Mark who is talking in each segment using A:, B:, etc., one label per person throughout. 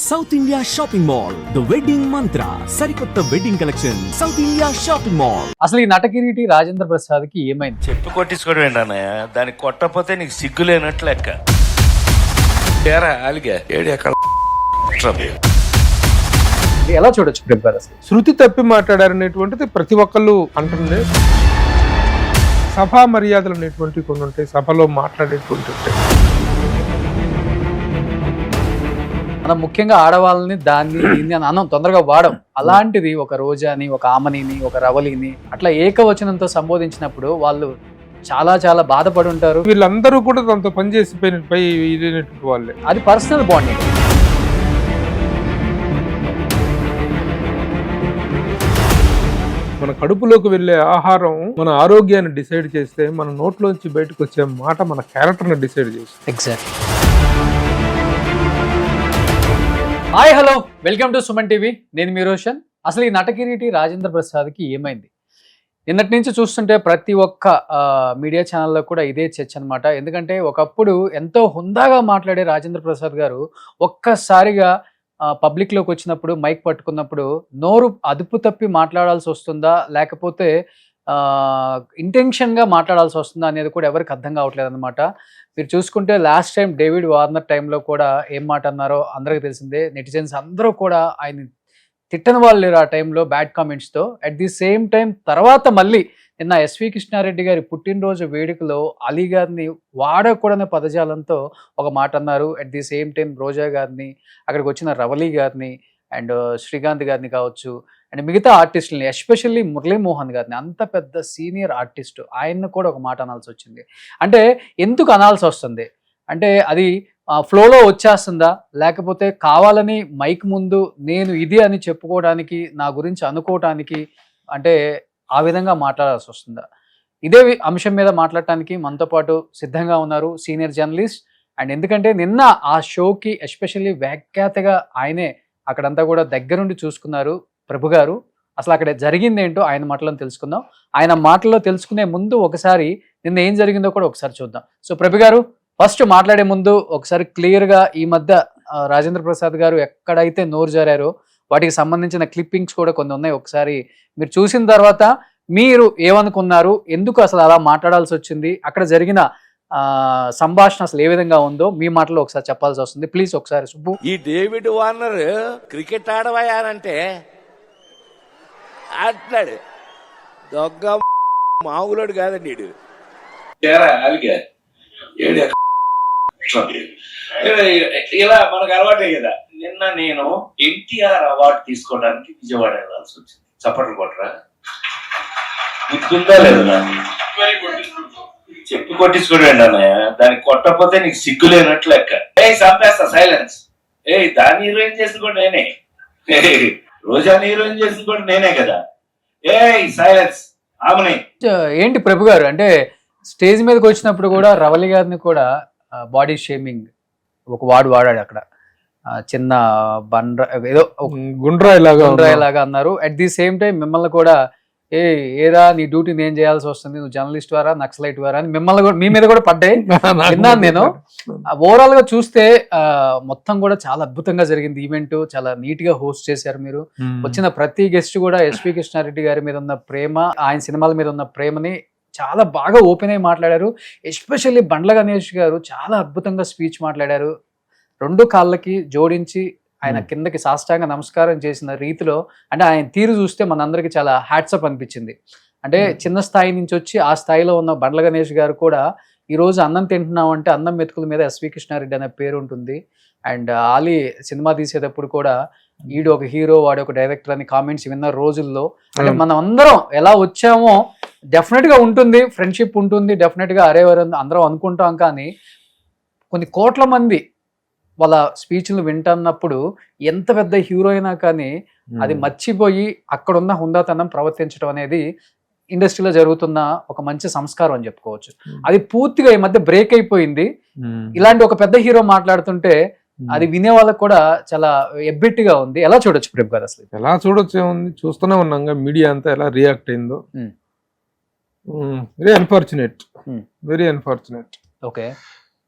A: South India shopping mall the wedding మంత్ర సరికొత్త wedding collection south India shopping mall.
B: అసలు ఈ నటకిరీటి రాజేంద్ర ప్రసాద్ కి ఏమైంది?
C: చెప్పు కొట్టించుకోవడం ఏంటన్నయ్య, దానికి కొట్టకపోతే నీకు సిగ్గు లేనట్లు లెక్క. ఏరా అలిగా ఏడు ఎక్కడ
B: ఎలా చూడొచ్చు ప్రిపేర్? అసలు
D: శృతి తప్పి మాట్లాడారనేటువంటిది ప్రతి ఒక్కళ్ళు అంటుంది. సభా మర్యాదలు అనేటువంటివి కొన్ని ఉంటాయి, సభలో మాట్లాడేటువంటి ఉంటాయి.
B: మనం ముఖ్యంగా ఆడవాళ్ళని దాన్ని దీన్ని అని అన్నం తొందరగా వాడం. అలాంటిది ఒక రోజాని, ఒక ఆమనిని, ఒక రవలిని అట్లా ఏకవచనంతో సంబోధించినప్పుడు వాళ్ళు చాలా చాలా బాధపడి ఉంటారు.
D: వీళ్ళందరూ కూడా తనతో పనిచేసిపోయినటువంటి వాళ్ళే.
B: అది పర్సనల్ బాండింగ్.
D: మన కడుపులోకి వెళ్ళే ఆహారం మన ఆరోగ్యాన్ని డిసైడ్ చేస్తే, మన నోట్లోంచి బయటకు వచ్చే మాట మన క్యారెక్టర్ని డిసైడ్ చేస్తుంది.
B: Exact. Hi hello, welcome to Suman TV. నేను మీ రోషన్. అసలు ఈ నటకిరీటి రాజేంద్ర ప్రసాద్కి ఏమైంది? నిన్నటి నుంచి చూస్తుంటే ప్రతి ఒక్క మీడియా ఛానల్లో కూడా ఇదే చర్చ అనమాట. ఎందుకంటే ఒకప్పుడు ఎంతో హుందాగా మాట్లాడే రాజేంద్ర ప్రసాద్ గారు ఒక్కసారిగా పబ్లిక్లోకి వచ్చినప్పుడు, మైక్ పట్టుకున్నప్పుడు నోరు అదుపు తప్పి మాట్లాడాల్సి వస్తుందా, లేకపోతే ఇంటెన్షన్గా మాట్లాడాల్సి వస్తుందా అనేది కూడా ఎవరికి అర్థం కావట్లేదు అనమాట. మీరు చూసుకుంటే లాస్ట్ టైం డేవిడ్ వార్నర్ టైంలో కూడా ఏం మాట అన్నారో అందరికీ తెలిసిందే. నెటిజన్స్ అందరూ కూడా ఆయన తిట్టని వాళ్ళు లేరు ఆ టైంలో బ్యాడ్ కామెంట్స్తో. అట్ ది సేమ్ టైం తర్వాత మళ్ళీ నిన్న ఎస్వి కృష్ణారెడ్డి గారి పుట్టినరోజు వేడుకలో అలీ గారిని వాడకూడని పదజాలంతో ఒక మాట అన్నారు. అట్ ది సేమ్ టైం రోజా గారిని, అక్కడికి వచ్చిన రవలి గారిని అండ్ శ్రీకాంత్ గారిని కావచ్చు, అండ్ మిగతా ఆర్టిస్టులని, ఎస్పెషల్లీ మురళీమోహన్ గారిని, అంత పెద్ద సీనియర్ ఆర్టిస్టు, ఆయన్ని కూడా ఒక మాట అనాల్సి వచ్చింది. అంటే ఎందుకు అనాల్సి వస్తుంది అంటే అది ఫ్లోలో వచ్చేస్తుందా, లేకపోతే కావాలని మైక్ ముందు నేను ఇది అని చెప్పుకోవడానికి, నా గురించి అనుకోవటానికి, అంటే ఆ విధంగా మాట్లాడాల్సి వస్తుందా? ఇదే అంశం మీద మాట్లాడటానికి మనతో పాటు సిద్ధంగా ఉన్నారు సీనియర్ జర్నలిస్ట్. అండ్ ఎందుకంటే నిన్న ఆ షోకి ఎస్పెషల్లీ వ్యాఖ్యాతగా ఆయనే అక్కడంతా కూడా దగ్గరుండి చూసుకున్నారు ప్రభు గారు. అసలు అక్కడ జరిగింది ఏంటో ఆయన మాటలను తెలుసుకుందాం. ఆయన మాటల్లో తెలుసుకునే ముందు ఒకసారి నిన్న ఏం జరిగిందో కూడా ఒకసారి చూద్దాం. సో ప్రభు గారు, ఫస్ట్ మాట్లాడే ముందు ఒకసారి క్లియర్గా ఈ మధ్య రాజేంద్ర ప్రసాద్ గారు ఎక్కడైతే నోరు జారారో వాటికి సంబంధించిన క్లిప్పింగ్స్ కూడా కొన్ని ఉన్నాయి. ఒకసారి మీరు చూసిన తర్వాత మీరు ఏమనుకున్నారు, ఎందుకు అసలు అలా మాట్లాడాల్సి వచ్చింది, అక్కడ జరిగిన సంభాషణ అసలు ఏ విధంగా ఉందో మీ మాటలో ఒకసారి చెప్పాల్సి వస్తుంది. ప్లీజ్ ఒకసారి సుబ్బు.
C: ఈ డేవిడ్ వార్నర్ క్రికెట్ ఆడవయానంటే ఆట్లాడు దొంగ మామూలుడు కాదండి.
E: ఇలా మనకు అలవాటే కదా. నిన్న నేను ఎన్టీఆర్ అవార్డు తీసుకోవడానికి విజయవాడ వెళ్ళాల్సి వచ్చింది. చప్పట్లు కొట్టరా, గుర్తుందా లేదు? నాకు చెప్పి కొట్టించుకోండి అన్నయ్య, దానికి కొట్టకపోతే నీకు సిగ్గు లేనట్లు లెక్క. సంపేస్తా సైలెన్స్. దాన్ని హీరోయిన్ చేసుకోండి నేనే, రోజాని హీరోయిన్ చేసుకోండి నేనే కదా. సైలెన్స్. ఆమెనే
B: ఏంటి ప్రభు గారు, అంటే స్టేజ్ మీదకి వచ్చినప్పుడు కూడా రవలి గారిని కూడా బాడీ షేమింగ్ ఒక వాడాడు అక్కడ. చిన్న బండ్ర ఏదో గుండ్రాయిలాగా అన్నారు. అట్ ది సేమ్ టైం మిమ్మల్ని కూడా ఏరా నీ డ్యూటీ నేను చేయాల్సి వస్తుంది, నువ్వు జర్నలిస్ట్ వారా నక్సలైట్ వారా అని మిమ్మల్ని కూడా మీ మీద కూడా పడ్డాయి విన్నాను నేను. ఓవరాల్ గా చూస్తే మొత్తం కూడా చాలా అద్భుతంగా జరిగింది ఈవెంట్. చాలా నీట్ గా హోస్ట్ చేశారు మీరు. వచ్చిన ప్రతి గెస్ట్ కూడా ఎస్వి కృష్ణారెడ్డి గారి మీద ఉన్న ప్రేమ, ఆయన సినిమాల మీద ఉన్న ప్రేమని చాలా బాగా ఓపెన్ అయి మాట్లాడారు. ఎస్పెషల్లీ బండ్ల గణేష్ గారు చాలా అద్భుతంగా స్పీచ్ మాట్లాడారు. రెండు కాళ్ళకి జోడించి ఆయన కిందకి సాష్టాంగ నమస్కారం చేసిన రీతిలో, అంటే ఆయన తీరు చూస్తే మనందరికి చాలా హ్యాట్సప్ అనిపించింది. అంటే చిన్న స్థాయి నుంచి వచ్చి ఆ స్థాయిలో ఉన్న బండ్ల గణేష్ గారు కూడా ఈరోజు అన్నం తింటున్నాం అంటే అన్నం మెతుకుల మీద ఎస్వి కృష్ణారెడ్డి అనే పేరు ఉంటుంది. అండ్ ఆలీ సినిమా తీసేటప్పుడు కూడా ఈడు ఒక హీరో, వాడు ఒక డైరెక్టర్ అని కామెంట్స్ విన్న రోజుల్లో, అంటే మనం అందరం ఎలా వచ్చామో డెఫినెట్ గా ఉంటుంది, ఫ్రెండ్షిప్ ఉంటుంది డెఫినెట్ గా, అరే అందరం అనుకుంటాం. కానీ కొన్ని కోట్ల మంది వాళ్ళ స్పీచ్లు వింటున్నప్పుడు ఎంత పెద్ద హీరో అయినా కానీ అది మర్చిపోయి అక్కడున్న హుందాతనం ప్రవర్తించడం అనేది ఇండస్ట్రీలో జరుగుతున్న ఒక మంచి సంస్కారం అని చెప్పుకోవచ్చు. అది పూర్తిగా ఈ మధ్య బ్రేక్ అయిపోయింది. ఇలాంటి ఒక పెద్ద హీరో మాట్లాడుతుంటే అది వినే వాళ్ళకి కూడా చాలా ఎబ్బెట్టిగా ఉంది. ఎలా చూడొచ్చు ప్రేమ్ గారు? అసలు
D: ఎలా చూడొచ్చు ఏముంది, చూస్తూనే ఉన్నాం మీడియా అంతా ఎలా రియాక్ట్ అయిందో. Very unfortunate, very unfortunate.
B: Okay,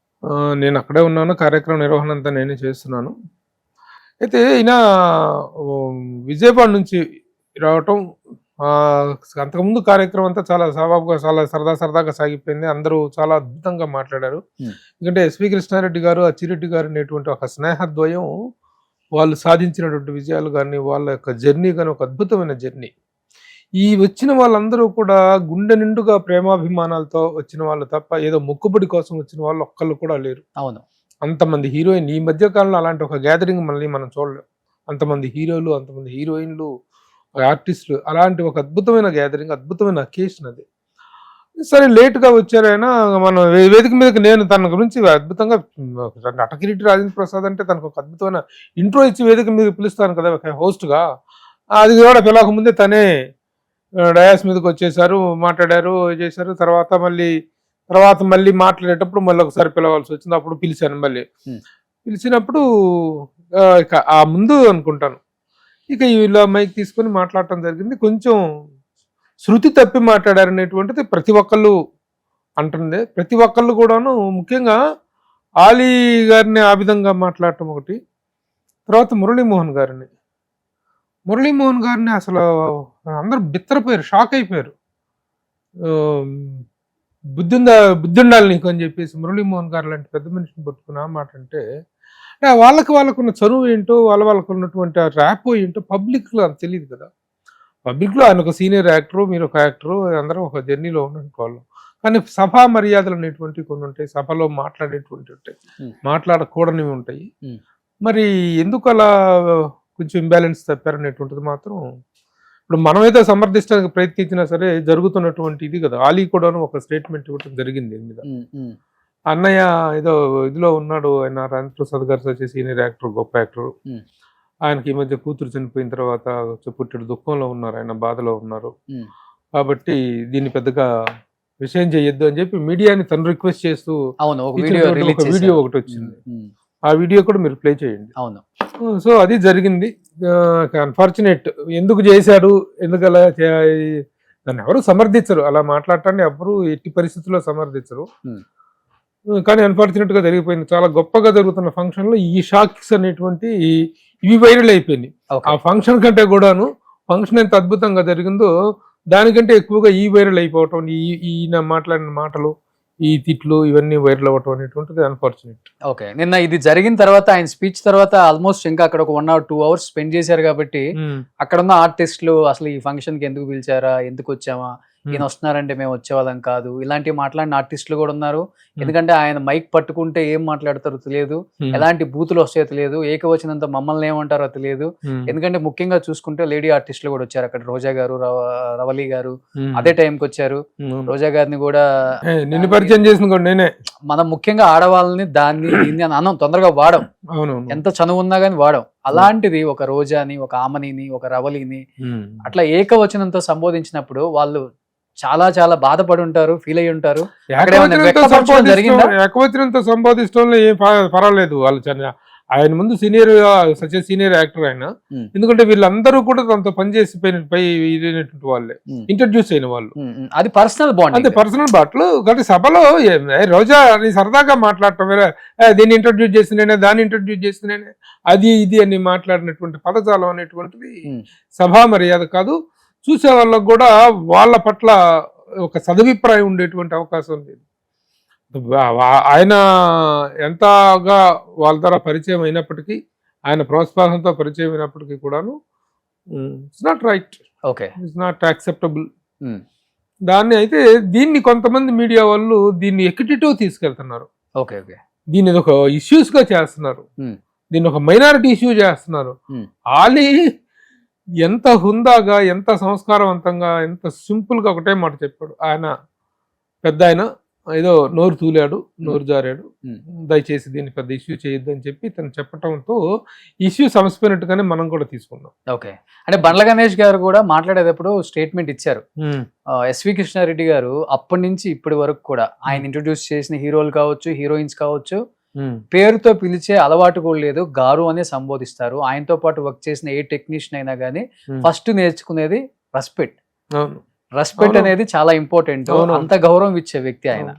D: నేను అక్కడే ఉన్నాను, కార్యక్రమ నిర్వహణ అంతా నేనే చేస్తున్నాను. అయితే ఈయన విజయవాడ నుంచి రావటం, అంతకుముందు కార్యక్రమం అంతా చాలా సవాబుగా చాలా సరదాగా సాగిపోయింది. అందరూ చాలా అద్భుతంగా మాట్లాడారు. ఎందుకంటే ఎస్వి కృష్ణారెడ్డి గారు, అచ్చిరెడ్డి గారు అనేటువంటి ఒక స్నేహద్వయం వాళ్ళు సాధించినటువంటి విజయాలు కానీ, వాళ్ళ యొక్క జర్నీ కానీ ఒక అద్భుతమైన జర్నీ. ఈ వచ్చిన వాళ్ళందరూ కూడా గుండె నిండుగా ప్రేమాభిమానాలతో వచ్చిన వాళ్ళు తప్ప ఏదో మొక్కుబడి కోసం వచ్చిన వాళ్ళు ఒక్కళ్ళు కూడా లేరు.
B: అవును,
D: అంతమంది హీరోయిన్ ఈ మధ్య కాలంలో అలాంటి ఒక గ్యాదరింగ్ మళ్ళీ మనం చూడలేం. అంతమంది హీరోలు, అంతమంది హీరోయిన్లు, ఆర్టిస్టులు, అలాంటి ఒక అద్భుతమైన గ్యాదరింగ్, అద్భుతమైన అకేషన్ అది. సరే లేట్గా వచ్చారైనా మనం వేదిక మీదకి నేను తన గురించి అద్భుతంగా నటకిరీటి రాజేంద్ర ప్రసాద్ అంటే తనకు ఒక అద్భుతమైన ఇంట్రో ఇచ్చి వేదిక మీదకి పిలుస్తాను కదా హోస్ట్గా. అది కూడా పిలవక ముందే తనే డయాస్ మీదకి వచ్చేసారు, మాట్లాడారు, చేశారు. తర్వాత మళ్ళీ మాట్లాడేటప్పుడు మళ్ళీ ఒకసారి పిలవాల్సి వచ్చింది. అప్పుడు పిలిచాను మళ్ళీ. పిలిచినప్పుడు ఆ ముందు అనుకుంటాను ఇక ఇలా మైక్ తీసుకొని మాట్లాడటం జరిగింది. కొంచెం శృతి తప్పి మాట్లాడారనేటువంటిది ప్రతి ఒక్కళ్ళు అంటుంది. ప్రతి ఒక్కళ్ళు కూడాను ముఖ్యంగా ఆలీ గారిని ఆ విధంగా మాట్లాడటం ఒకటి. తర్వాత మురళీమోహన్ గారిని అసలు అందరూ బిత్తరపోయారు, షాక్ అయిపోయారు. బుద్ధి ఉండాలి నీకు అని చెప్పేసి మురళీమోహన్ గారు లాంటి పెద్ద మనిషిని పట్టుకుని ఆ మాట అంటే వాళ్ళకున్న చనువు ఏంటో, వాళ్ళకు ఉన్నటువంటి ర్యాప్ ఏంటో పబ్లిక్లో అంత తెలియదు కదా. పబ్లిక్లో ఆయన ఒక సీనియర్ యాక్టరు, మీరు ఒక యాక్టరు, అందరం ఒక జర్నీలో ఉన్నటువంటి వాళ్ళు. కానీ సభా మర్యాదలు అనేటువంటివి కొన్ని ఉంటాయి, సభలో మాట్లాడేటువంటి ఉంటాయి, మాట్లాడకూడనివి ఉంటాయి. మరి ఎందుకు అలా కొంచెం ఇంబ్యాలెన్స్ తప్పారనేటువంటిది మాత్రం ఇప్పుడు మనమైతే సమర్థించడానికి ప్రయత్నించినా సరే జరుగుతున్నటువంటి ఇది కదా. ఆలీ కూడాను ఒక స్టేట్మెంట్ ఇవ్వడం జరిగింది దీని మీద. అన్నయ్య ఏదో ఇదిలో ఉన్నాడు, ఆయన రాజేంద్ర ప్రసాద్ గారు వచ్చే సీనియర్ యాక్టర్, గొప్ప యాక్టర్. ఆయనకి ఈ మధ్య కూతురు చనిపోయిన తర్వాత పుట్టెడు దుఃఖంలో ఉన్నారు, ఆయన బాధలో ఉన్నారు. కాబట్టి దీన్ని పెద్దగా విషయం చేయొద్దు అని చెప్పి మీడియాని తను రిక్వెస్ట్ చేస్తూ ఒక వీడియో ఒకటి వచ్చింది. ఆ వీడియో కూడా మీరు ప్లే చేయండి.
B: అవును.
D: సో అది జరిగింది. అన్ఫార్చునేట్. ఎందుకు చేశారు, ఎందుకు అలా దాన్ని ఎవరు సమర్థించరు, అలా మాట్లాడటాన్ని ఎవరు ఎట్టి పరిస్థితుల్లో సమర్థించరు. కానీ అన్ఫార్చునేట్ గా జరిగిపోయింది. చాలా గొప్పగా జరుగుతున్న ఫంక్షన్ లో ఈ షాక్స్ అనేటువంటి ఇవి వైరల్ అయిపోయింది. ఆ ఫంక్షన్ కంటే కూడాను ఫంక్షన్ ఎంత అద్భుతంగా జరిగిందో దానికంటే ఎక్కువగా ఈ వైరల్ అయిపోవటం, ఈయన మాట్లాడిన మాటలు, ఈ తిట్లు ఇవన్నీ వైరల్ అవ్వటం అనేటువంటిది అన్ఫార్చునేట్.
B: ఓకే, నిన్న ఇది జరిగిన తర్వాత ఆయన స్పీచ్ తర్వాత ఆల్మోస్ట్ ఇంకా అక్కడ ఒక 1 or 2 hours స్పెండ్ చేశారు కాబట్టి అక్కడ ఉన్న ఆర్టిస్టులు అసలు ఈ ఫంక్షన్ కి ఎందుకు పిలిచారా, ఎందుకు వచ్చామా, ఈయన వస్తున్నారంటే మేము వచ్చేవాళ్ళం కాదు, ఇలాంటివి మాట్లాడిన ఆర్టిస్టులు కూడా ఉన్నారు. ఎందుకంటే ఆయన మైక్ పట్టుకుంటే ఏం మాట్లాడతారో తెలియదు, ఎలాంటి బూతులు వస్తాయో తెలియదు, ఏకవచనంతో మమ్మల్ని ఏమంటారో తెలియదు. ఎందుకంటే ముఖ్యంగా చూసుకుంటే లేడీ ఆర్టిస్టులు కూడా వచ్చారు అక్కడ. రోజా గారు, రవలి గారు అదే టైంకి వచ్చారు. రోజా గారిని కూడా
D: నిన్ను పరిచయం చేసిన నేనే.
B: మనం ముఖ్యంగా ఆడవాళ్ళని దీన్ని అన్నం తొందరగా వాడం, ఎంత చనువు ఉన్నా గానీ వాడం. అలాంటిది ఒక రోజాని, ఒక ఆమనిని, ఒక రవలిని అట్లా ఏకవచనంతో సంబోధించినప్పుడు వాళ్ళు చాలా చాలా బాధపడి ఉంటారు, ఫీల్ అయ్యి ఉంటారు.
D: ఏకవచనంతో సంబోధించడంలో ఏం పర్వాలేదు. వాళ్ళు ఆయన ముందు సీనియర్ యాక్టర్ ఆయన. ఎందుకంటే వీళ్ళందరూ కూడా తనతో పనిచేసిపోయినటువంటి వాళ్ళే, ఇంట్రడ్యూస్ అయిన వాళ్ళు.
B: అది పర్సనల్ బాండ్,
D: అంటే పర్సనల్ బాట్లు. కాబట్టి సభలో రోజా సరదాగా మాట్లాడటం వేరే, దీన్ని ఇంట్రడ్యూస్ చేసినేనే, దాన్ని ఇంట్రడ్యూస్ చేసినేనే, అది ఇది అని మాట్లాడినటువంటి పదజాలం అనేటువంటిది సభా మర్యాద కాదు. చూసే వాళ్ళకు కూడా వాళ్ళ పట్ల ఒక సదభిప్రాయం ఉండేటువంటి అవకాశం లేదు. ఆయన ఎంతగా వాళ్ళ ద్వారా పరిచయం అయినప్పటికీ, ఆయన ప్రోత్సాహంతో పరిచయం అయినప్పటికీ కూడాను it's not right, it's not acceptable. దాన్ని అయితే దీన్ని కొంతమంది మీడియా వాళ్ళు దీన్ని ఎక్కిటివ్ తీసుకెళ్తున్నారు. దీన్ని ఒక ఇష్యూస్ గా చేస్తున్నారు, దీన్ని ఒక మైనారిటీ ఇష్యూ చేస్తున్నారు. ఆలీ ఎంత హుందాగా, ఎంత సంస్కారవంతంగా, ఎంత సింపుల్ గా ఒకటే మాట చెప్పాడు. ఆయన పెద్ద ఆయన ఏదో నోరు తూలాడు, నోరు జారాడు, దయచేసి దీన్ని పెద్ద ఇష్యూ చేయొద్దు అని చెప్పి తను చెప్పడంతో ఇష్యూ సమసిపోయినట్టుగానే మనం కూడా తీసుకున్నాం.
B: ఓకే, అంటే బండ్ల గణేష్ గారు కూడా మాట్లాడేటప్పుడు స్టేట్మెంట్ ఇచ్చారు. ఎస్వి కృష్ణారెడ్డి గారు అప్పటి నుంచి ఇప్పటి వరకు కూడా ఆయన ఇంట్రొడ్యూస్ చేసిన హీరోలు కావచ్చు, హీరోయిన్స్ కావచ్చు, పేరుతో పిలిచే అలవాటు కూడా లేదు, గారు అనే సంబోధిస్తారు. ఆయనతో పాటు వర్క్ చేసిన ఏ టెక్నీషియన్ అయినా కానీ ఫస్ట్ నేర్చుకునేది రెస్పెక్ట్ అనేది చాలా ఇంపార్టెంట్. అంత గౌరవం ఇచ్చే వ్యక్తి ఆయన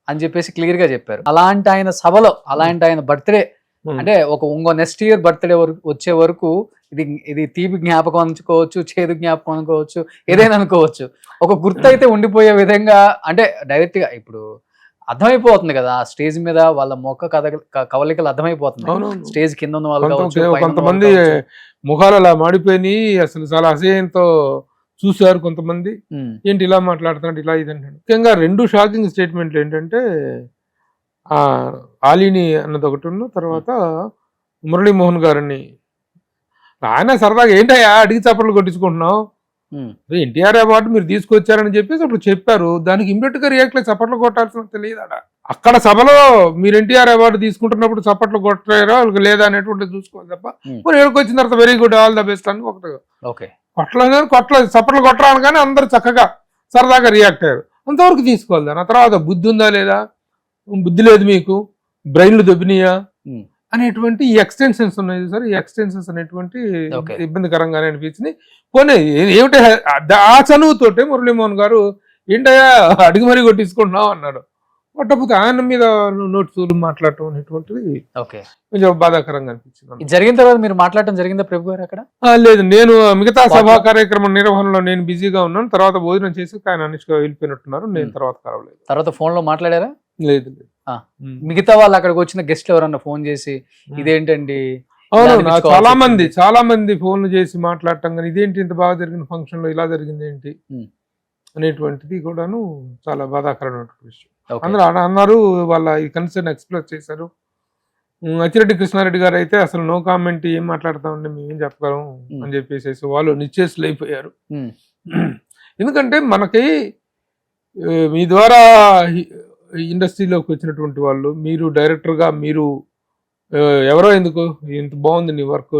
B: అని చెప్పేసి క్లియర్ గా చెప్పారు. అలాంటి ఆయన సభలో, అలాంటి ఆయన బర్త్డే అంటే ఇంకో నెక్స్ట్ ఇయర్ బర్త్డే వచ్చే వరకు ఇది తీపి జ్ఞాపకం అనుకోవచ్చు, చేదు జ్ఞాపకం అనుకోవచ్చు, ఏదైనా అనుకోవచ్చు. ఒక గుర్తు అయితే ఉండిపోయే విధంగా, అంటే డైరెక్ట్ గా ఇప్పుడు అర్థమైపోతుంది కదా స్టేజ్ మీద వాళ్ళ మొక్క కవలికలు అర్థమైపోతుంది. స్టేజ్ కింద ఉన్న వాళ్ళు కావచ్చు,
D: కొంతమంది ముఖాలు అలా మాడిపోయి అసలు చాలా అసహ్యంతో చూశారు. కొంతమంది ఏంటి ఇలా మాట్లాడుతున్నాడు, ఇలా ఇది అంటాడు. ముఖ్యంగా 2 షాకింగ్ స్టేట్మెంట్లు ఏంటంటే ఆలీని అన్నది ఒకటి, తర్వాత మురళీమోహన్ గారిని ఆయన సరదాగా ఏంటయ్యా అడిగి చప్పట్లు కొట్టించుకుంటున్నావు, ఎన్టీఆర్ అవార్డు మీరు తీసుకొచ్చారని చెప్పేసి అప్పుడు చెప్పారు. దానికి ఇమ్మీడియట్ గా రియాక్ట్ అయ్యి చప్పట్లు కొట్టాల్సిన తెలియదు. అక్కడ సభలో మీరు ఎన్టీఆర్ అవార్డు తీసుకుంటున్నప్పుడు చప్పట్లు కొట్టారో లేదా అనేటువంటి చూసుకోవాలి తప్ప మరి ఏడుకు వచ్చిన తర్వాత very good all the best అని ఒకటి కొట్టలేదు చప్పట్లు కొట్టరాను కానీ అందరు చక్కగా సరదాగా రియాక్ట్ అయ్యారు. అంతవరకు తీసుకోవాలి. దాని తర్వాత బుద్ధి ఉందా లేదా, బుద్ధి లేదు మీకు, బ్రెయిన్లు దొబ్బినాయా అనేటువంటి ఈ ఎక్స్టెన్షన్స్ ఉన్నాయి సార్. ఈ ఎక్స్టెన్షన్స్ అనేటువంటి ఇబ్బందికరంగానే అనిపించింది. పోనీ ఏమిటి ఆ చనువుతోటే మురళీమోహన్ గారు ఏంటయ్యా అడిగి మరీ కొట్టించుకుంటున్నావు అన్నాడు. కొట్టకపోతే ఆయన మీద నోట్సులు మాట్లాడటం అనేటువంటిది కొంచెం బాధాకరంగా అనిపించింది.
B: జరిగిన తర్వాత మీరు మాట్లాడటం జరిగిందా ప్రభు గారు అక్కడ?
D: లేదు, నేను మిగతా సభా కార్యక్రమం నిర్వహణలో నేను బిజీగా ఉన్నాను. తర్వాత భోజనం చేసి ఆయన అనిష్గా వెళ్ళిపోయినట్టున్నారు. నేను తర్వాత కలవలేదు.
B: తర్వాత ఫోన్ లో మాట్లాడారా?
D: లేదు.
B: మిగతా వాళ్ళు అక్కడికి వచ్చిన గెస్ట్లు ఎవరన్నా ఫోన్ చేసి ఇదేంటండి?
D: అవును, చాలా మంది ఫోన్లు చేసి మాట్లాడటం కానీ ఇదేంటి ఇంత బాగా జరిగిన ఫంక్షన్ లో ఇలా జరిగింది ఏంటి అనేటువంటిది కూడాను చాలా బాధాకరమైనటువంటి విషయం. అందరూ అన్నారు, వాళ్ళ ఈ కన్సర్న్ ఎక్స్ప్రెస్ చేశారు. అచ్చిరెడ్డి కృష్ణారెడ్డి గారు అయితే అసలు నో కామెంట్, ఏం మాట్లాడతామండి మేమేం చెప్పగలం అని చెప్పేసి వాళ్ళు నిశ్చేసులు అయిపోయారు. ఎందుకంటే మనకి మీ ద్వారా ఇండస్ట్రీలోకి వచ్చినటువంటి వాళ్ళు, మీరు డైరెక్టర్గా మీరు ఎవరో ఎందుకు ఇంత బాగుంది నీ వర్క్,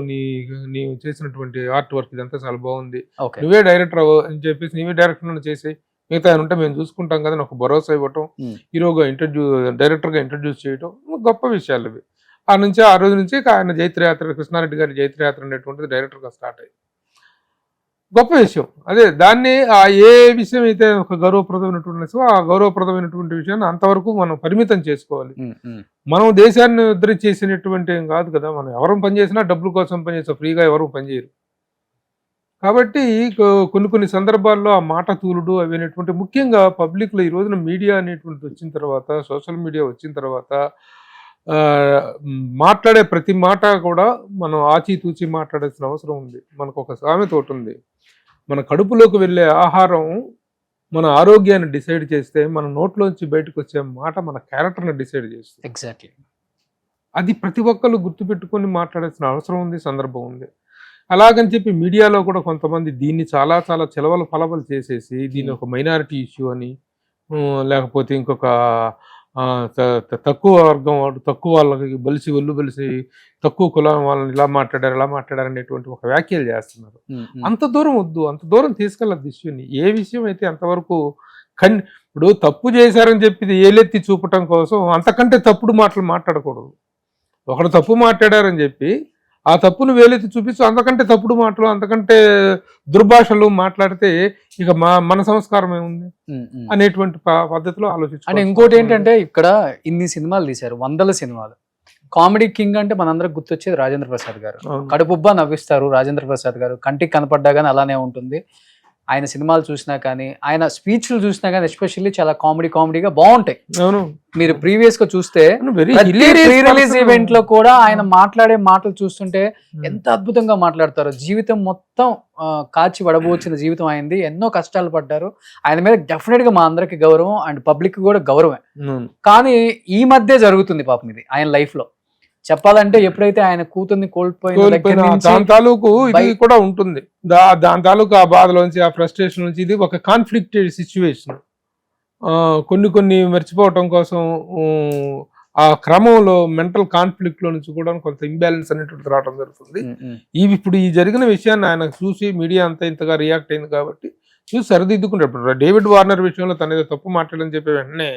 D: నీవు చేసినటువంటి ఆర్ట్ వర్క్ ఇదంతా చాలా బాగుంది, నువ్వే డైరెక్టర్ అని చెప్పేసి నీవే డైరెక్టర్ చేసి మిగతా ఉంటే మేము చూసుకుంటాం కదా ఒక భరోసా ఇవ్వటం, హీరోగా డైరెక్టర్గా ఇంట్రడ్యూస్ చేయటం గొప్ప విషయాలు ఇవి. ఆ రోజు నుంచి ఆయన జైత్రయాత్ర, కృష్ణారెడ్డి గారి జైత్రయాత్ర అనేటువంటిది డైరెక్టర్గా స్టార్ట్ అయ్యింది. గొప్ప విషయం. అదే దాన్ని ఏ విషయం అయితే ఒక గౌరవప్రదమైనటువంటి ఆ గౌరవప్రదమైనటువంటి విషయాన్ని అంతవరకు మనం పరిమితం చేసుకోవాలి. మనం దేశాన్ని ఉద్ధరించి చేసినటువంటి ఏం కాదు కదా. మనం ఎవరు పనిచేసినా డబ్బుల కోసం పనిచేస్తాం, ఫ్రీగా ఎవరు పనిచేయరు. కాబట్టి కొన్ని సందర్భాల్లో ఆ మాట తూలుడు అవి అనేటువంటి, ముఖ్యంగా పబ్లిక్లో ఈ రోజున మీడియా అనేటువంటిది వచ్చిన తర్వాత, సోషల్ మీడియా వచ్చిన తర్వాత మాట్లాడే ప్రతి మాట కూడా మనం ఆచితూచి మాట్లాడాల్సిన అవసరం ఉంది. మనకు ఒక సామెత ఒకటి ఉంది, మన కడుపులోకి వెళ్ళే ఆహారం మన ఆరోగ్యాన్ని డిసైడ్ చేస్తే మన నోట్లోంచి బయటకు వచ్చే మాట మన క్యారెక్టర్ని డిసైడ్ చేస్తుంది.
B: ఎగ్జాక్ట్లీ.
D: అది ప్రతి ఒక్కరు గుర్తుపెట్టుకొని మాట్లాడాల్సిన అవసరం ఉంది, సందర్భం ఉంది. అలాగని చెప్పి మీడియాలో కూడా కొంతమంది దీన్ని చాలా చాలా చెలవలు పలవలు చేసేసి దీన్ని ఒక మైనారిటీ ఇష్యూ అని, లేకపోతే ఇంకొక తక్కువ వర్గం వాడు, తక్కువ వాళ్ళకి ఒళ్ళు బలిసి తక్కువ కులం వాళ్ళని ఇలా మాట్లాడారు అనేటువంటి ఒక వ్యాఖ్యలు చేస్తున్నారు. అంత దూరం వద్దు, అంత దూరం తీసుకెళ్ళదు ఇష్యూని. ఏ విషయం అయితే అంతవరకు ఇప్పుడు తప్పు చేశారని చెప్పి ఏలెత్తి చూపటం కోసం అంతకంటే తప్పుడు మాటలు మాట్లాడకూడదు. ఒకడు తప్పు మాట్లాడారని చెప్పి ఆ తప్పును వేలెత్తి చూపిస్తూ అంతకంటే తప్పుడు మాటలు, అంతకంటే దుర్భాషలు మాట్లాడితే ఇక మన సంస్కారం ఏముంది అనేటువంటి పద్ధతిలో ఆలోచించాలి.
B: అంటే ఇంకోటి ఏంటంటే ఇక్కడ ఇన్ని సినిమాలు తీశారు, 100 సినిమాలు. కామెడీ కింగ్ అంటే మనందరికి గుర్తొచ్చేది రాజేంద్ర ప్రసాద్ గారు. కడుపుబ్బా నవ్విస్తారు రాజేంద్ర ప్రసాద్ గారు, కంటికి కనపడ్డా కానీ అలానే ఉంటుంది. ఆయన సినిమాలు చూసినా కానీ, ఆయన స్పీచ్లు చూసినా కానీ ఎస్పెషల్లీ చాలా కామెడీగా బాగుంటాయి. మీరు ప్రీవియస్ గా చూస్తే రిలీజ్ ఈవెంట్ లో కూడా ఆయన మాట్లాడే మాటలు చూస్తుంటే ఎంత అద్భుతంగా మాట్లాడతారు. జీవితం మొత్తం కాచి వడబోచిన జీవితం అయింది, ఎన్నో కష్టాలు పడ్డారు. ఆయన మీద డెఫినెట్ గా మా అందరికి గౌరవం అండ్ పబ్లిక్ కూడా గౌరవమే. కానీ ఈ మధ్య జరుగుతుంది పాపం ఇది ఆయన లైఫ్ లో. చెప్పాలంటే ఎప్పుడైతే ఆయన కూతుర్ని కోల్పోయిన
D: దాని తాలూకు ఇది కూడా ఉంటుంది. దాని తాలూకు ఆ బాధలోంచి, ఆ ఫ్రస్ట్రేషన్ నుంచి, ఇది ఒక కాన్ఫ్లిక్టెడ్ సిచ్యువేషన్. కొన్ని మర్చిపోవటం కోసం ఆ క్రమంలో మెంటల్ కాన్ఫ్లిక్ట్ లో నుంచి కూడా కొంత ఇంబ్యాలెన్స్ అనేటువంటి రావడం జరుగుతుంది. ఇప్పుడు ఈ జరిగిన విషయాన్ని ఆయన చూసి మీడియా అంతా ఇంతగా రియాక్ట్ అయింది కాబట్టి చూసి సరిదిద్దుకుంటాడు. డేవిడ్ వార్నర్ విషయంలో తన ఏదో తప్పు మాట్లాడని చెప్పి వెంటనే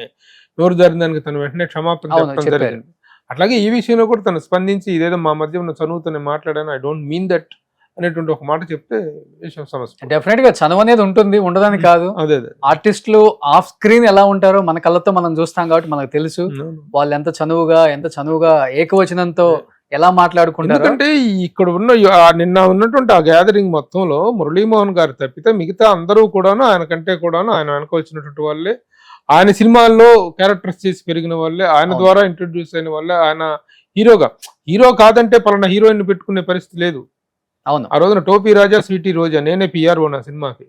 D: నోరు జారిన దానికి తను వెంటనే క్షమాపణ చెప్పడం జరిగింది. అట్లాగే ఈ విషయంలో కూడా తను స్పందించి ఇదేదో మా మధ్య ఉన్న చనువుతోనే మాట్లాడాను, ఐ డోంట్ మీన్ దట్ అనేటువంటి ఒక మాట చెప్తే విషయం సమస్య.
B: డెఫినెట్ గా చనువు అనేది ఉంటుంది, ఉండదని కాదు.
D: అదే
B: ఆర్టిస్టులు ఆఫ్ స్క్రీన్ ఎలా ఉంటారో మన కళ్ళతో మనం చూస్తాం కాబట్టి మనకు తెలుసు వాళ్ళు ఎంత చనువుగా ఏకవచనంతో ఎలా మాట్లాడుకుంటారో.
D: ఎందుకంటే ఇక్కడ ఉన్న నిన్న ఉన్నటువంటి ఆ గ్యాదరింగ్ మొత్తంలో మురళీమోహన్ గారు తప్పితే మిగతా అందరూ కూడాను ఆయన కంటే కూడాను ఆయన వెనక వచ్చినటువంటి వాళ్ళే, ఆయన సినిమాల్లో క్యారెక్టర్స్ చేసి పెరిగిన వాళ్ళే, ఆయన ద్వారా ఇంట్రడ్యూస్ అయిన వాళ్ళే. ఆయన హీరో కాదంటే పలానా హీరోయిన్ పెట్టుకునే పరిస్థితి లేదు.
B: అవును,
D: ఆ రోజున టోపీ రాజా స్వీటీ రోజా నేనే పిఆర్ఓ నా సినిమాకి.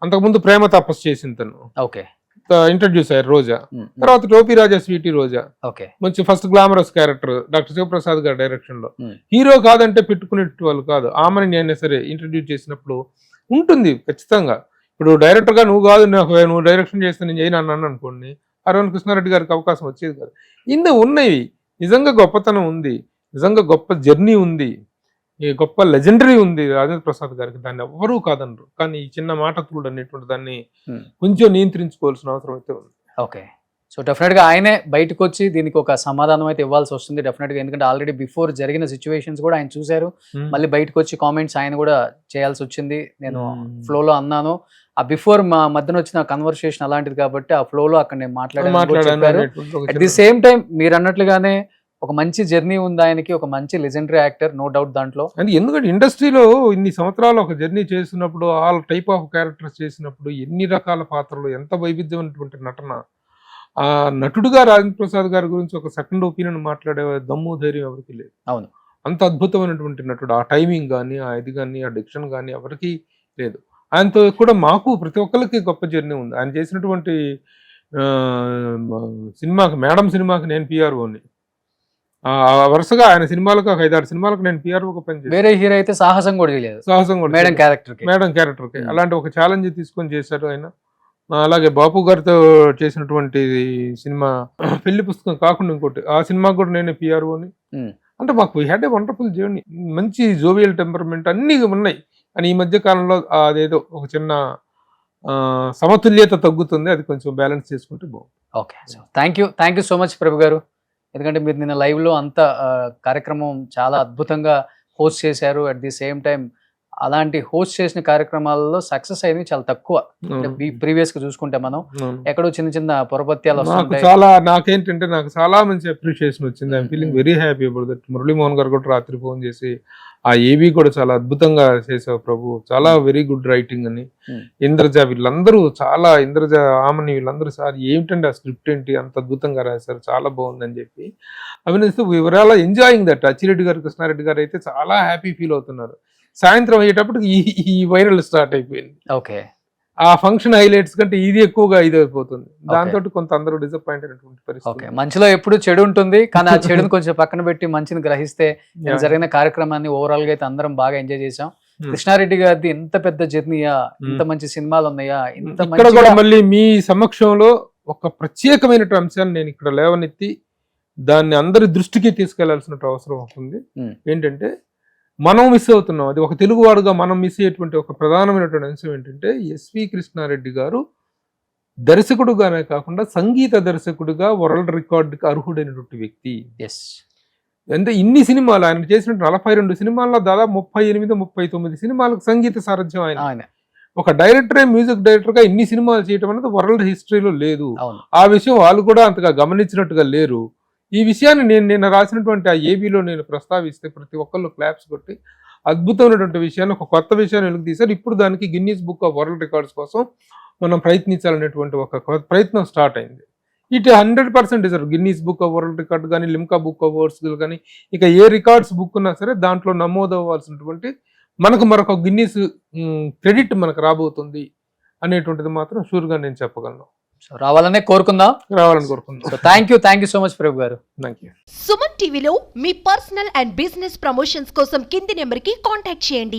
D: అంతకుముందు ప్రేమ తపస్సు చేసింది తను,
B: ఓకే,
D: ఇంట్రడ్యూస్ అయ్యారు రోజా. తర్వాత టోపీ రాజా స్వీటీ రోజా,
B: ఓకే,
D: మంచి first glamorous character doctor Sivaprasad గారి డైరెక్షన్ లో. హీరో కాదంటే పెట్టుకునే వాళ్ళు కాదు. ఆమెని నేనే సరే ఇంట్రడ్యూస్ చేసినప్పుడు ఉంటుంది ఖచ్చితంగా. ఇప్పుడు డైరెక్టర్ గా నువ్వు కాదు, నువ్వు డైరెక్షన్ చేస్తే నేను చేయను అన్నాను అనుకోండి, అరవింద్ కృష్ణారెడ్డి గారికి అవకాశం వచ్చేది కాదు. ఉన్నాయి, నిజంగా గొప్పతనం ఉంది, నిజంగా గొప్ప జర్నీ ఉంది, ఈ గొప్ప లెజెండరీ ఉంది రాజేంద్ర ప్రసాద్ గారికి. దాన్ని ఎవ్వరూ కాదనరు. కానీ ఈ చిన్న మాటకుడు అనేటువంటి దాన్ని కొంచెం నియంత్రించుకోవాల్సిన అవసరం అయితే ఉంది.
B: ఓకే, సో డెఫినెట్ గా ఆయనే బయటకు వచ్చి దీనికి ఒక సమాధానం అయితే ఇవ్వాల్సి వస్తుంది డెఫినెట్ గా. ఎందుకంటే ఆల్రెడీ బిఫోర్ జరిగిన సిచ్యువేషన్స్ కూడా ఆయన చూశారు, మళ్ళీ బయటకు వచ్చి కామెంట్స్ ఆయన కూడా చేయాల్సి వచ్చింది. నేను ఫ్లోలో అన్నాను, ఆ బిఫోర్ మా మధ్యన వచ్చిన కన్వర్సేషన్ అలాంటిది కాబట్టి ఆ ఫ్లోలో అక్కడ నేను మాట్లాడాను. అట్ ది సేమ్ టైం మీరు అన్నట్లుగానే ఒక మంచి జర్నీ ఉంది ఆయనకి, ఒక మంచి లెజెండరీ యాక్టర్, నో డౌట్ దాంట్లో.
D: అంటే ఎందుకంటే ఇండస్ట్రీలో ఇన్ని సంవత్సరాలు ఒక జర్నీ చేసినప్పుడు, ఆల్ టైప్ ఆఫ్ క్యారెక్టర్స్ చేసినప్పుడు, ఎన్ని రకాల పాత్రలు, ఎంత వైవిధ్యమైనటువంటి నటన. ఆ నటుడుగా రాజేంద్ర ప్రసాద్ గారి గురించి ఒక సెకండ్ ఒపీనియన్ మాట్లాడే దమ్ము ధైర్యం ఎవరికి లేదు.
B: అవును,
D: అంత అద్భుతమైనటువంటి నటుడు. ఆ టైమింగ్ కానీ, ఆ ఇది కానీ, ఆ డిక్షన్ కానీ ఎవరికి లేదు. ఆయనతో కూడా మాకు ప్రతి ఒక్కరికి గొప్ప జర్నీ ఉంది. ఆయన చేసినటువంటి సినిమాకి, మేడం సినిమాకి నేను పిఆర్ఓని, వరుసగా ఆయన సినిమాలకు 5-6 సినిమాలకు నేను పిఆర్ఓకి పనిచేసాను.
B: వేరే హీరో అయితే సాహసం కూడా చేయలేదు, మేడం క్యారెక్టర్
D: అలాంటి ఒక ఛాలెంజ్ తీసుకొని చేశారు ఆయన. అలాగే బాపు గారితో చేసినటువంటి సినిమా పెళ్లి పుస్తకం కాకుండా ఇంకోటి, ఆ సినిమాకి కూడా నేనే పిఆర్ఓని. అంటే మాకు we had a wonderful journey, మంచి జోవియల్ టెంపర్మెంట్ అన్నీ ఉన్నాయి. కానీ ఈ మధ్య కాలంలో అదేదో ఒక చిన్న సమతుల్యత తగ్గుతుంది, అది కొంచెం బ్యాలెన్స్ చేసుకుంటే బాగుంది.
B: Okay, so thank you so much Prabhu garu. ఎందుకంటే మీరు నిన్న లైవ్ లో అంత కార్యక్రమం చాలా అద్భుతంగా హోస్ట్ చేశారు. అట్ ది సేమ్ టైం అలాంటి హోస్ట్ చేసిన కార్యక్రమాలలో సక్సెస్ అయింది చాలా తక్కువ. ప్రీవియస్ గా చూసుకుంటే మనం ఎక్కడో చిన్న పొరపత్యాలు వస్తుంటాయి.
D: నాకేంటంటే నాకు చాలా మంచి అప్రిషియేషన్ వచ్చింది. I'm feeling very happy about that. Muralimohan గారు కూడా రాత్రి ఫోన్ చేసి ఆ ఏవి కూడా చాలా అద్భుతంగా చేసావు ప్రభు, చాలా వెరీ గుడ్ రైటింగ్ అని. ఇంద్రజ వీళ్ళందరూ చాలా, ఇంద్రజ ఆమని వీళ్ళందరూ సార్ ఏమిటండి ఆ స్క్రిప్ట్ ఏంటి అంత అద్భుతంగా రాశారు, చాలా బాగుందని చెప్పి అభినందిస్తూ వివరాల ఎంజాయింగ్ దట్. అచ్చిరెడ్డి గారు, కృష్ణారెడ్డి గారు అయితే చాలా హ్యాపీ ఫీల్ అవుతున్నారు. సాయంత్రం అయ్యేటప్పటికి ఈ వైరల్ స్టార్ట్ అయిపోయింది.
B: ఓకే,
D: ఆ ఫంక్షన్ హైలైట్స్ కంటే ఇది ఎక్కువగా ఇది అయిపోతుంది. దాంతో కొంత అందరూ డిసప్పాయింట్ అయినటువంటి పరిస్థితి.
B: మంచిలో ఎప్పుడు చెడు ఉంటుంది, కానీ ఆ చెడుని కొంచెం పక్కన పెట్టి మంచిని గ్రహిస్తే జరిగిన కార్యక్రమాన్ని ఓవరాల్ గా అయితే అందరం బాగా ఎంజాయ్ చేసాం. కృష్ణారెడ్డి గారిది ఎంత పెద్ద జర్నీయా, ఇంత మంచి సినిమాలు ఉన్నాయా, ఇంత
D: ఇక్కడ కూడా మళ్ళీ మీ సమక్షంలో ఒక ప్రత్యేకమైన అంశాన్ని నేను ఇక్కడ లేవనెత్తి దాన్ని అందరి దృష్టికి తీసుకెళ్లాల్సిన అవసరం ఉంటుంది. ఏంటంటే మనం మిస్ అవుతున్నాం, అది ఒక తెలుగువాడుగా మనం మిస్ అయ్యేటువంటి ఒక ప్రధానమైనటువంటి అంశం ఏంటంటే ఎస్వి కృష్ణారెడ్డి గారు దర్శకుడుగానే కాకుండా సంగీత దర్శకుడిగా వరల్డ్ రికార్డుకి అర్హుడైనటువంటి వ్యక్తి. అంటే ఇన్ని సినిమాలు ఆయన చేసిన 42 సినిమాల్లో దాదాపు 38-39 సినిమాలకు సంగీత సారథ్యం ఆయన. ఒక డైరెక్టరే మ్యూజిక్ డైరెక్టర్ గా ఇన్ని సినిమాలు చేయడం అనేది వరల్డ్ హిస్టరీలో లేదు. ఆ విషయం వాళ్ళు కూడా అంతగా గమనించినట్టుగా లేరు. ఈ విషయాన్ని నేను రాసినటువంటి ఆ ఏబీలో నేను ప్రస్తావిస్తే ప్రతి ఒక్కళ్ళు క్లాప్స్ కొట్టి అద్భుతమైనటువంటి విషయాన్ని, ఒక కొత్త విషయాన్ని వెలుగు తీశారు. ఇప్పుడు దానికి Guinness book of world records కోసం మనం ప్రయత్నించాలనేటువంటి ఒక ప్రయత్నం స్టార్ట్ అయింది. It 100% deserve. Guinness book of world record కానీ, లిమ్కా బుక్ ఆఫ్ వర్డ్స్ కానీ, ఇక ఏ రికార్డ్స్ బుక్ ఉన్నా సరే దాంట్లో నమోదవ్వాల్సినటువంటి మనకు మరొక గిన్నీస్ క్రెడిట్ మనకు రాబోతుంది అనేటువంటిది మాత్రం షూర్గా నేను చెప్పగలను.
B: రావాలని కోరుకుందాం. Thank you so much Prabhu గారు.
F: సుమన్ టీవీలో మీ పర్సనల్ అండ్ బిజినెస్ ప్రమోషన్స్ కోసం కింది నెంబర్ కి కాంటాక్ట్ చేయండి.